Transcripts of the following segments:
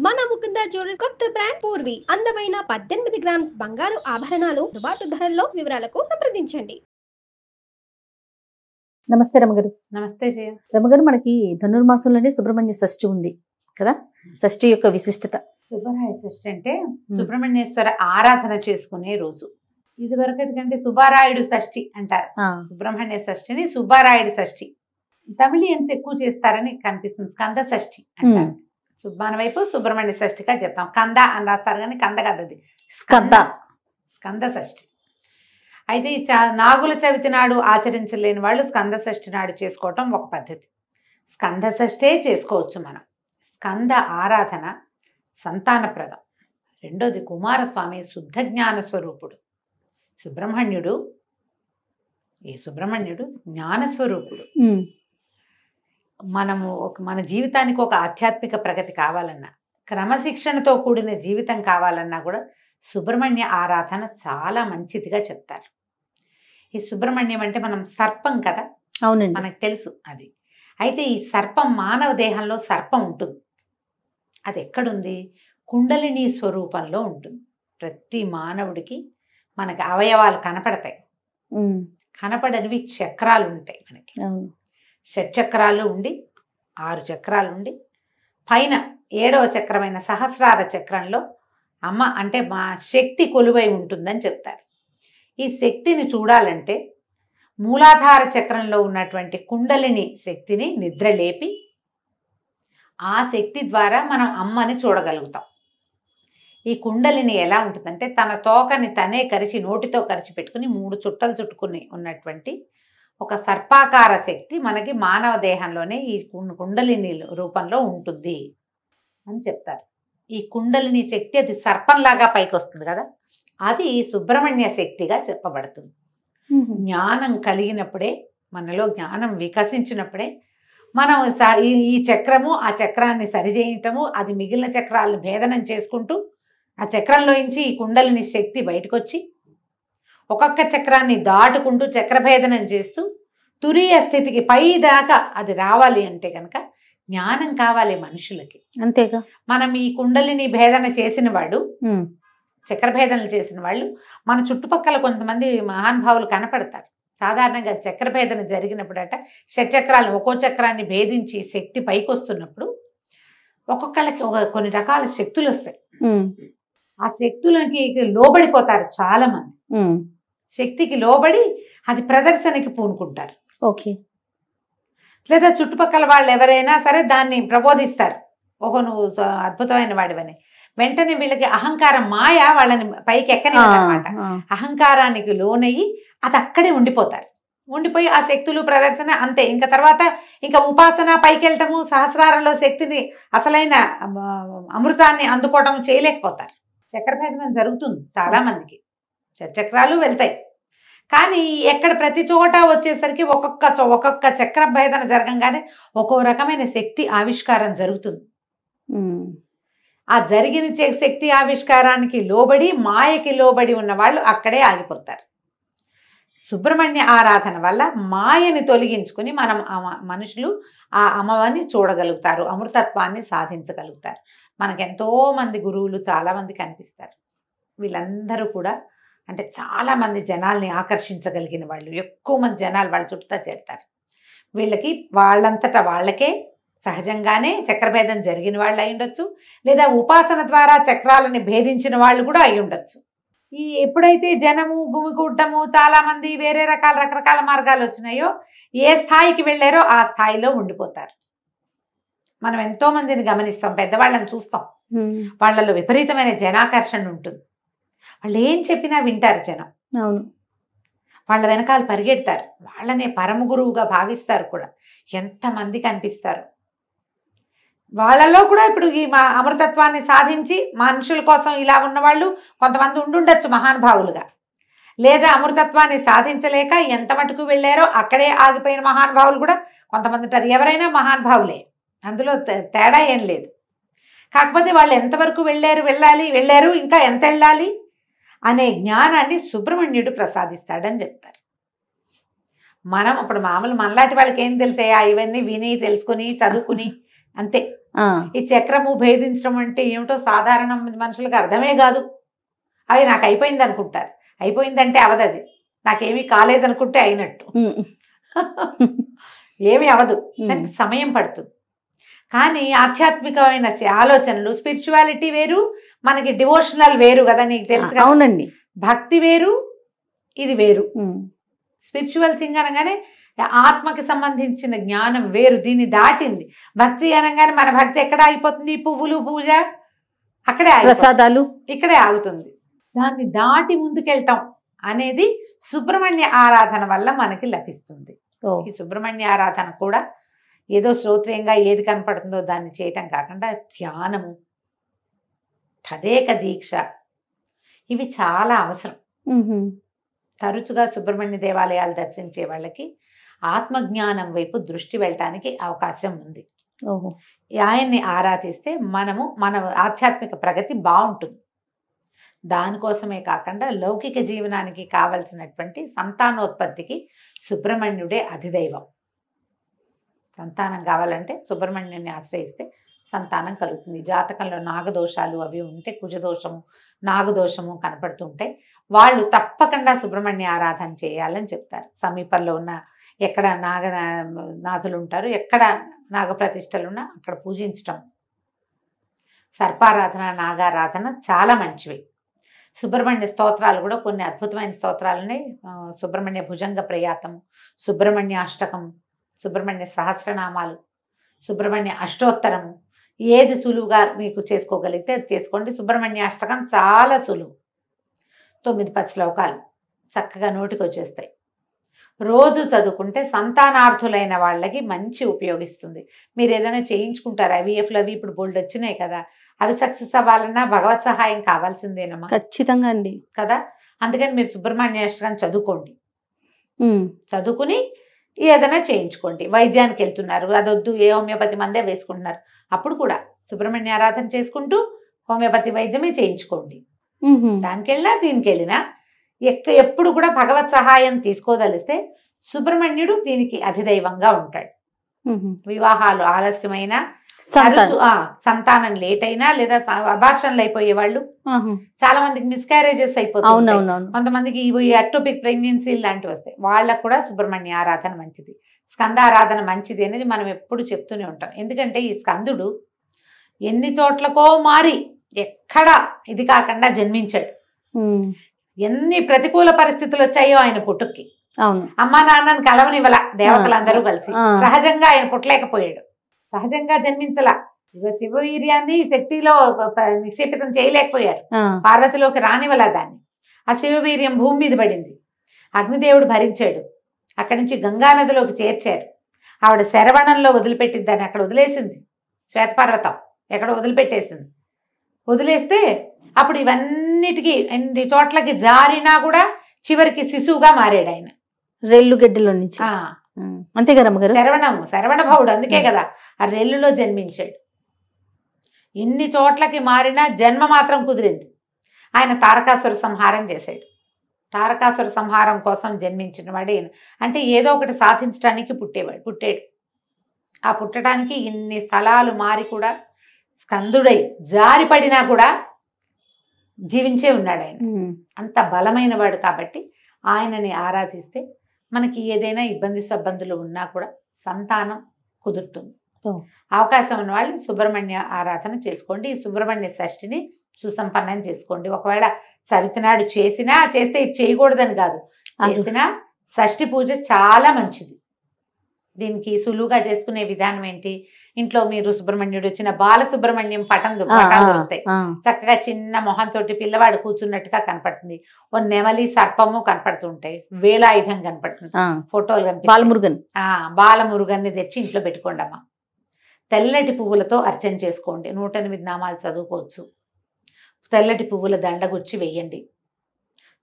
మన ముకుంద జ్యువెలర్స్ కొత్త బ్రాండ్ పూర్వి అందమైన 18 గ్రామ్స్ బంగారు ఆభరణాలు అందుబాటు ధరల్లో వివరాలకు సంప్రదించండి. నమస్తే రమగారు. నమస్తే జయ. రమగారు, మనకి ధనుర్మాసంలోనే సుబ్రహ్మణ్య షష్ఠి ఉంది కదా. షష్ఠి యొక్క విశిష్టత. సుబ్బరాయ షష్ఠి అంటే సుబ్రహ్మణ్యేశ్వర ఆరాధన చేసుకునే రోజు. ఇది వరకటి కంటే సుబ్బారాయుడు షష్ఠి అంటారు. సుబ్రహ్మణ్య షష్ఠిని సుబ్బారాయుడు షష్ఠి. తమిళియన్స్ ఎక్కువ చేస్తారని కనిపిస్తుంది. స్కంద షష్ఠి అంటారు. మన వైపు సుబ్రహ్మణ్య షష్ఠిగా చెప్తాం. కంద అని రాస్తారు కానీ కంద కదది, స్కంద షష్ఠి. అయితే నాగుల చవితి నాడు ఆచరించలేని వాళ్ళు స్కంద షష్ఠి నాడు చేసుకోవటం ఒక పద్ధతి. స్కంద షష్ఠే చేసుకోవచ్చు మనం. స్కంద ఆరాధన సంతానప్రదం. రెండోది కుమారస్వామి శుద్ధ జ్ఞాన స్వరూపుడు. సుబ్రహ్మణ్యుడు జ్ఞానస్వరూపుడు. మన జీవితానికి ఒక ఆధ్యాత్మిక ప్రగతి కావాలన్నా, క్రమశిక్షణతో కూడిన జీవితం కావాలన్నా కూడా సుబ్రహ్మణ్య ఆరాధన చాలా మంచిదిగా చెప్తారు. ఈ సుబ్రహ్మణ్యం అంటే మనం సర్పం కదా. అవునండి, మనకు తెలుసు అది. అయితే ఈ సర్పం మానవ దేహంలో సర్పం ఉంటుంది. అది ఎక్కడుంది? కుండలిని స్వరూపంలో ఉంటుంది. ప్రతి మానవుడికి మనకి అవయవాలు కనపడతాయి. కనపడనివి చక్రాలు ఉంటాయి మనకి. షట్చక్రాలు ఉండి 6 చక్రాలు ఉండి పైన 7వ చక్రమైన సహస్రార చక్రంలో అమ్మ అంటే మా శక్తి కొలువై ఉంటుందని చెప్తారు. ఈ శక్తిని చూడాలంటే మూలాధార చక్రంలో ఉన్నటువంటి కుండలిని శక్తిని నిద్రలేపి ఆ శక్తి ద్వారా మనం అమ్మని చూడగలుగుతాం. ఈ కుండలిని ఎలా ఉంటుందంటే తన తోకని తనే కరిచి నోటితో కరిచి పెట్టుకుని 3 చుట్టలు చుట్టుకుని ఉన్నటువంటి ఒక సర్పాకార శక్తి మనకి మానవ దేహంలోనే ఈ కుండలిని రూపంలో ఉంటుంది అని చెప్తారు. ఈ కుండలిని శక్తి అది సర్పంలాగా పైకి వస్తుంది కదా, అది సుబ్రహ్మణ్య శక్తిగా చెప్పబడుతుంది. జ్ఞానం కలిగినప్పుడే, మనలో జ్ఞానం వికసించినప్పుడే మనం ఈ చక్రము ఆ చక్రాన్ని సరిచేయటము, అది మిగిలిన చక్రాలను భేదనం చేసుకుంటూ ఆ చక్రంలోంచి ఈ కుండలిని శక్తి బయటకు వచ్చి ఒక్కొక్క చక్రాన్ని దాటుకుంటూ చక్రభేదనం చేస్తూ తురీయ స్థితికి పై దాకా అది రావాలి అంటే కనుక జ్ఞానం కావాలి మనుషులకి. అంతేగా. మనం ఈ కుండలిని భేదన చేసిన వాళ్ళు, చక్రభేదనలు చేసిన వాళ్ళు మన చుట్టుపక్కల కొంతమంది మహానుభావులు కనపడతారు. సాధారణంగా చక్రభేదన జరిగినప్పుడట షట్చక్రాలను ఒక్కో చక్రాన్ని భేదించి శక్తి పైకి వస్తున్నప్పుడు ఒక్కొక్కళ్ళకి కొన్ని రకాల శక్తులు వస్తాయి. ఆ శక్తులకి లోబడిపోతారు చాలా మంది. శక్తికి లోబడి అది ప్రదర్శనకి పూనుకుంటారు. ఓకే. లేదా చుట్టుపక్కల వాళ్ళు ఎవరైనా సరే దాన్ని ప్రబోధిస్తారు, ఓహో నువ్వు అద్భుతమైన వాడివని. వెంటనే వీళ్ళకి అహంకారం మాయ వాళ్ళని పైకి ఎక్కనివ్వదన్నమాట. అహంకారానికి లోనయ్యి అది అక్కడే ఉండిపోతారు. ఉండిపోయి ఆ శక్తులు ప్రదర్శన అంతే. ఇంకా తర్వాత ఇంకా ఉపాసన పైకి వెళ్ళటము, సహస్రారంలో శక్తిని అసలైన అమృతాన్ని అందుకోవటం చేయలేకపోతారు. చక్రభేదనం జరుగుతుంది చాలా మందికి, చక్రాలు వెళ్తాయి. కానీ ఎక్కడ ప్రతి చోట వచ్చేసరికి ఒక్కొక్క చక్ర భేదన జరగంగానే ఒక్కో రకమైన శక్తి ఆవిష్కారం జరుగుతుంది. ఆ జరిగిన శక్తి ఆవిష్కారానికి లోబడి మాయకి లోబడి ఉన్న వాళ్ళు అక్కడే ఆగిపోతారు. సుబ్రహ్మణ్య ఆరాధన వల్ల మాయని తొలగించుకుని మనం మనుషులు ఆ అమ్మవారిని చూడగలుగుతారు, అమృతత్వాన్ని సాధించగలుగుతారు. మనకు ఎంతో మంది గురువులు చాలామంది కనిపిస్తారు. వీళ్ళందరూ కూడా అంటే చాలామంది జనాల్ని ఆకర్షించగలిగిన వాళ్ళు, ఎక్కువ మంది జనాలు వాళ్ళ చుట్టూ చేస్తారు. వీళ్ళకి వాళ్ళంతటా వాళ్ళకే సహజంగానే చక్రభేదం జరిగిన వాళ్ళు అయి ఉండొచ్చు, లేదా ఉపాసన ద్వారా చక్రాలని భేదించిన వాళ్ళు కూడా అయి ఉండొచ్చు. ఈ ఎప్పుడైతే జనము గుమికూడటము చాలామంది వేరే రకరకాల మార్గాలు వచ్చినాయో, ఏ స్థాయికి వెళ్ళారో ఆ స్థాయిలో ఉండిపోతారు. మనం ఎంతో మందిని గమనిస్తాం, పెద్దవాళ్ళని చూస్తాం, వాళ్ళలో విపరీతమైన జనాకర్షణ ఉంటుంది. వాళ్ళు ఏం చెప్పినా వింటారు జనం. అవును, వాళ్ళ వెనకాల పరిగెడతారు, వాళ్ళనే పరమ గురువుగా భావిస్తారు కూడా. ఎంతమంది కనిపిస్తారు వాళ్ళలో కూడా. ఇప్పుడు ఈ అమృతత్వాన్ని సాధించి మనుషుల కోసం ఇలా ఉన్నవాళ్ళు కొంతమంది ఉండుండొచ్చు మహానుభావులుగా, లేదా అమృతత్వాన్ని సాధించలేక ఎంత మటుకు వెళ్ళారో అక్కడే ఆగిపోయిన మహానుభావులు కూడా కొంతమంది ఉంటారు. ఎవరైనా మహానుభావులే, అందులో తేడా ఏం లేదు. కాకపోతే వాళ్ళు ఎంతవరకు వెళ్ళారు, ఇంకా ఎంత వెళ్ళాలి అనే జ్ఞానాన్ని సుబ్రహ్మణ్యుడు ప్రసాదిస్తాడని చెప్తారు. మనం ఇప్పుడు మామూలు మనలాంటి వాళ్ళకి ఏం తెలిసాయా? ఇవన్నీ విని తెలుసుకుని చదువుకుని అంతే. ఈ చక్రము భేదించడం అంటే ఏమిటో సాధారణ మనుషులకు అర్థమే కాదు. అవి నాకు అయిపోయింది అనుకుంటారు. అయిపోయిందంటే అవదది. నాకేమీ కాలేదనుకుంటే అయినట్టు. ఏమి అవదు, దానికి సమయం పడుతుంది. కానీ ఆధ్యాత్మికమైన ఆలోచనలు, స్పిరిచువాలిటీ వేరు, మనకి డివోషనల్ వేరు కదా, నీకు తెలుసు. అవునండి. భక్తి వేరు, ఇది వేరు. స్పిరిచువల్ థింగ్ అనగానే ఆత్మకి సంబంధించిన జ్ఞానం వేరు, దీన్ని దాటింది. భక్తి అనగానే మన భక్తి ఎక్కడ ఆగిపోతుంది? పువ్వులు, పూజ అక్కడే, ప్రసాదాలు ఇక్కడే ఆగుతుంది. దాన్ని దాటి ముందుకెళ్తాం అనేది సుబ్రహ్మణ్య ఆరాధన వల్ల మనకి లభిస్తుంది. ఈ సుబ్రహ్మణ్య ఆరాధన కూడా ఏదో శ్రోత్రియంగా ఏది కనపడుతుందో దాన్ని చేయటం కాకుండా ధ్యానము, తదేక దీక్ష, ఇవి చాలా అవసరం. తరచుగా సుబ్రహ్మణ్య దేవాలయాలు దర్శించే వాళ్ళకి ఆత్మజ్ఞానం వైపు దృష్టి వెళ్ళటానికి అవకాశం ఉంది. ఆయన్ని ఆరాధిస్తే మన ఆధ్యాత్మిక ప్రగతి బాగుంటుంది. దానికోసమే కాకుండా లౌకిక జీవనానికి కావలసినటువంటి సంతానోత్పత్తికి సుబ్రహ్మణ్యుడే అధిదైవం. సంతానం కావాలంటే సుబ్రహ్మణ్యుని ఆశ్రయిస్తే సంతానం కలుగుతుంది. జాతకంలో నాగదోషాలు అవి ఉంటే, కుజదోషము, నాగదోషము కనపడుతుంటాయి. వాళ్ళు తప్పకుండా సుబ్రహ్మణ్య ఆరాధన చేయాలని చెప్తారు. సమీపంలో ఉన్న ఎక్కడ నాగనాథులు ఉంటారు, ఎక్కడ నాగప్రతిష్టలు ఉన్నా అక్కడ పూజించటం. సర్పారాధన, నాగారాధన చాలా మంచివి. సుబ్రహ్మణ్య స్తోత్రాలు కూడా కొన్ని అద్భుతమైన స్తోత్రాలని, సుబ్రహ్మణ్య భుజంగ ప్రయాతము, సుబ్రహ్మణ్య అష్టకం, సుబ్రహ్మణ్య సహస్రనామాలు, సుబ్రహ్మణ్య అష్టోత్తరము, ఏది సులువుగా మీకు చేసుకోగలిగితే అది చేసుకోండి. సుబ్రహ్మణ్య అష్టకం చాలా సులువు, 9-10 శ్లోకాలు చక్కగా నోటికి వచ్చేస్తాయి. రోజు చదువుకుంటే సంతానార్థులైన వాళ్ళకి మంచి ఉపయోగిస్తుంది. మీరు ఏదైనా చేయించుకుంటారు, ఐవీఎఫ్లు అవి ఇప్పుడు బోల్డ్ వచ్చినాయి కదా, అవి సక్సెస్ అవ్వాలన్నా భగవత్ సహాయం కావాల్సిందేనమ్మా. ఖచ్చితంగా అండి కదా. అందుకని మీరు సుబ్రహ్మణ్య అష్టకం చదువుకోండి. చదువుకుని ఏదైనా చేయించుకోండి. వైద్యానికి వెళ్తున్నారు, అదొద్దు, ఏ హోమియోపతి మందే వేసుకుంటున్నారు, అప్పుడు కూడా సుబ్రహ్మణ్య ఆరాధన చేసుకుంటూ హోమియోపతి వైద్యమే చేయించుకోండి. దానికి వెళ్ళినా దీనికి వెళ్ళినా ఎప్పుడు కూడా భగవత్ సహాయం తీసుకోదలిస్తే సుబ్రహ్మణ్యుడు దీనికి అధిదైవంగా ఉంటాడు. వివాహాలు ఆలస్యమైన, సంతానం లేట్ అయినా, లేదా అబార్షన్లు అయిపోయే వాళ్ళు చాలా మందికి, మిస్క్యారేజెస్ అయిపోతుంది, కొంతమందికి ఎక్టోపిక్ ప్రెగ్నెన్సీ లాంటివి వస్తాయి, వాళ్ళకు కూడా సుబ్రహ్మణ్య ఆరాధన మంచిది, స్కందారాధన మంచిది అనేది మనం ఎప్పుడు చెప్తూనే ఉంటాం. ఎందుకంటే ఈ స్కందుడు ఎన్ని చోట్లకో మారి ఎక్కడ ఇది కాకుండా జన్మించాడు. ఎన్ని ప్రతికూల పరిస్థితులు వచ్చాయో ఆయన పుట్టుక్కి, అమ్మా నాన్నని కలవనివ్వల దేవతలందరూ కలిసి, సహజంగా ఆయన పుట్టలేకపోయాడు, సహజంగా జన్మించలా. శివవీర్యాన్ని శక్తిలో నిక్షేపితం చేయలేకపోయారు, పార్వతిలోకి రానివ్వలా దాన్ని. ఆ శివవీర్యం భూమి మీద పడింది, అగ్నిదేవుడు భరించాడు, అక్కడి నుంచి గంగానదిలోకి చేర్చారు. ఆవిడ శరవణంలో వదిలిపెట్టింది, దాన్ని అక్కడ వదిలేసింది, శ్వేతపర్వతం ఎక్కడ వదిలిపెట్టేసింది. వదిలేస్తే అప్పుడు ఇవన్నిటికీ ఎన్ని చోట్లకి జారినా కూడా చివరికి శిశువుగా మారాడు ఆయన, రెల్లు గడ్డలో నుంచి. అంతే కదా అమ్మగారు, శరవణ భవుడు, అందుకే కదా ఆ రెల్లులో జన్మించాడు. ఇన్ని చోట్లకి మారినా జన్మ మాత్రం కుదిరింది. ఆయన తారకాసుర సంహారం చేశాడు. తారకాసుర సంహారం కోసం జన్మించిన వాడు ఈయన. అంటే ఏదో ఒకటి సాధించడానికి పుట్టాడు. ఆ పుట్టడానికి ఇన్ని స్థలాలు మారి కూడా స్కందుడై జారిపడినా కూడా జీవించే ఉన్నాడు ఆయన. అంత బలమైన వాడు కాబట్టి ఆయనని ఆరాధిస్తే మనకి ఏదైనా ఇబ్బంది సబ్బందులు ఉన్నా కూడా సంతానం కుదురుతుంది. అవకాశం ఉన్న వాళ్ళు సుబ్రహ్మణ్య ఆరాధన చేసుకోండి. ఈ సుబ్రహ్మణ్య షష్ఠిని సుసంపన్నం చేసుకోండి. ఒకవేళ చవితినాడు చేస్తే ఇది చేయకూడదని కాదు, చేసినా షష్ఠి పూజ చాలా మంచిది. దీనికి సులువుగా చేసుకునే విధానం ఏంటి, ఇంట్లో మీరు సుబ్రహ్మణ్యుడు వచ్చిన బాలసుబ్రహ్మణ్యం పటాలు దొరుకుతాయి, చక్కగా చిన్న మొహంతో పిల్లవాడు కూర్చున్నట్టుగా కనపడుతుంది. ఓ నెమలి సర్పము కనపడుతుంటాయి, వేలాయుధం కనపడుతుంది, ఫోటోలు కనిపిస్తాయి. బాలమురుగన్ని తెచ్చి ఇంట్లో పెట్టుకోండి అమ్మా. తెల్లటి పువ్వులతో అర్చన చేసుకోండి. 108 నామాలు చదువుకోవచ్చు. తెల్లటి పువ్వుల దండ గుచ్చి వేయండి.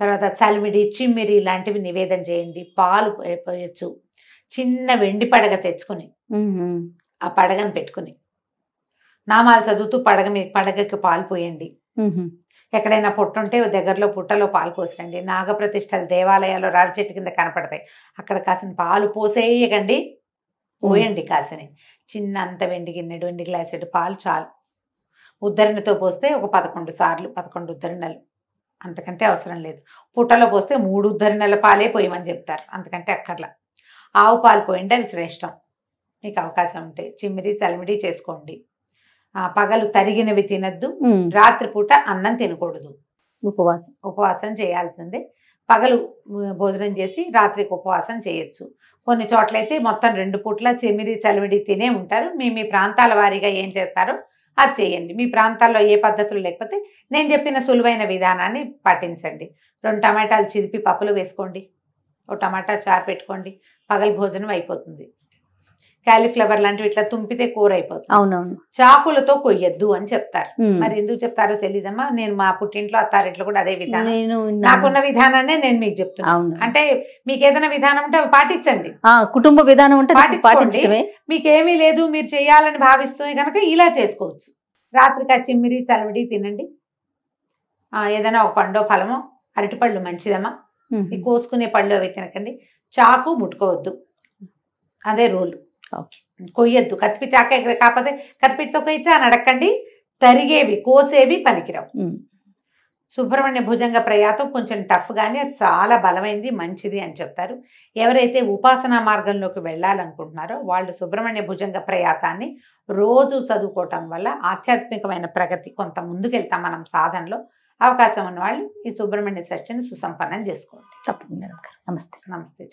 తర్వాత చలిమిడి, చిమ్మిరి లాంటివి నివేదన చేయండి. పాలు పోయచ్చు. చిన్న వెండి పడగ తెచ్చుకుని ఆ పడగను పెట్టుకుని నామాలు చదువుతూ పడగకి పాలు పోయండి. ఎక్కడైనా పుట్ట ఉంటే దగ్గరలో పుట్టలో పాలు పోసరండి. నాగప్రతిష్టలు దేవాలయాల్లో రావి చెట్టు కింద కనపడతాయి, అక్కడ కాసిన పాలు పోసేయకండి. పోయండి కాసిని. చిన్న అంత వెండి గిన్నెడు, వెండి గ్లాసెడు పాలు చాలు. ఉద్ధరణతో పోస్తే ఒక 11 సార్లు, 11 ఉద్ధరణలు, అంతకంటే అవసరం లేదు. పుట్టలో పోస్తే 3 ఉద్ధరణల పాలే పోయమని చెప్తారు, అంతకంటే అక్కర్లా. ఆవు పాలు పోయండి, అవి శ్రేష్టం. మీకు అవకాశం ఉంటే చిమ్మిడి చలిమిడి చేసుకోండి. పగలు తరిగినవి తినద్దు, రాత్రిపూట అన్నం తినకూడదు, ఉపవాసం చేయాల్సిందే. పగలు భోజనం చేసి రాత్రికి ఉపవాసం చేయొచ్చు. కొన్ని చోట్లయితే మొత్తం 2 పూట్ల చెమిడి చలిమిడి తినే ఉంటారు. మీ ప్రాంతాల వారీగా ఏం చేస్తారో అది చేయండి. మీ ప్రాంతాల్లో ఏ పద్ధతులు లేకపోతే నేను చెప్పిన సులువైన విధానాన్ని పాటించండి. 2 టమాటాలు చిరిపి పప్పులు వేసుకోండి, ఒక టమాటా చారు పెట్టుకోండి, పగలు భోజనం అయిపోతుంది. క్యాలీఫ్లవర్ లాంటివి ఇట్లా తుంపితే కూర అయిపోతుంది. అవునవును. చాకులతో కొయ్యొద్దు అని చెప్తారు. మరి ఎందుకు చెప్తారో తెలీదమ్మా. నేను మా పుట్టింట్లో అత్తారింట్లో కూడా అదే విధానం, నాకున్న విధానాన్ని నేను మీకు చెప్తున్నాను. అంటే మీకు ఏదైనా విధానం ఉంటే అవి పాటించండి. కుటుంబ విధానం ఉంటే పాటించడమే. మీకేమీ లేదు మీరు చేయాలని భావిస్తే కనుక ఇలా చేసుకోవచ్చు. రాత్రికి చిమ్మిరి చలివిడి తినండి. ఏదైనా ఒక పండో ఫలమో, అరటిపళ్ళు మంచిదమ్మా. ఈ కోసుకునే పళ్ళు అవి తినకండి. చాకు ముట్టుకోవద్దు, అదే రూలు. కొయ్యొద్దు. కత్తిపి చాక కాకపోతే కత్తిపితో కొయ్యచ్చా అని అడగండి. తరిగేవి కోసేవి పనికిరావు. సుబ్రహ్మణ్య భుజంగ ప్రయాతం కొంచెం టఫ్ కానీ అది చాలా బలమైంది, మంచిది అని చెప్తారు. ఎవరైతే ఉపాసనా మార్గంలోకి వెళ్ళాలనుకుంటున్నారో వాళ్ళు సుబ్రహ్మణ్య భుజంగ ప్రయాతాన్ని రోజు చదువుకోవటం వల్ల ఆధ్యాత్మికమైన ప్రగతి కొంత ముందుకెళ్తాం మనం సాధనలో. అవకాశం ఉన్న వాళ్ళు ఈ సుబ్రహ్మణ్య షష్ఠిని సుసంపన్నం చేసుకోండి. తప్పకుండా. నమస్తే. నమస్తే.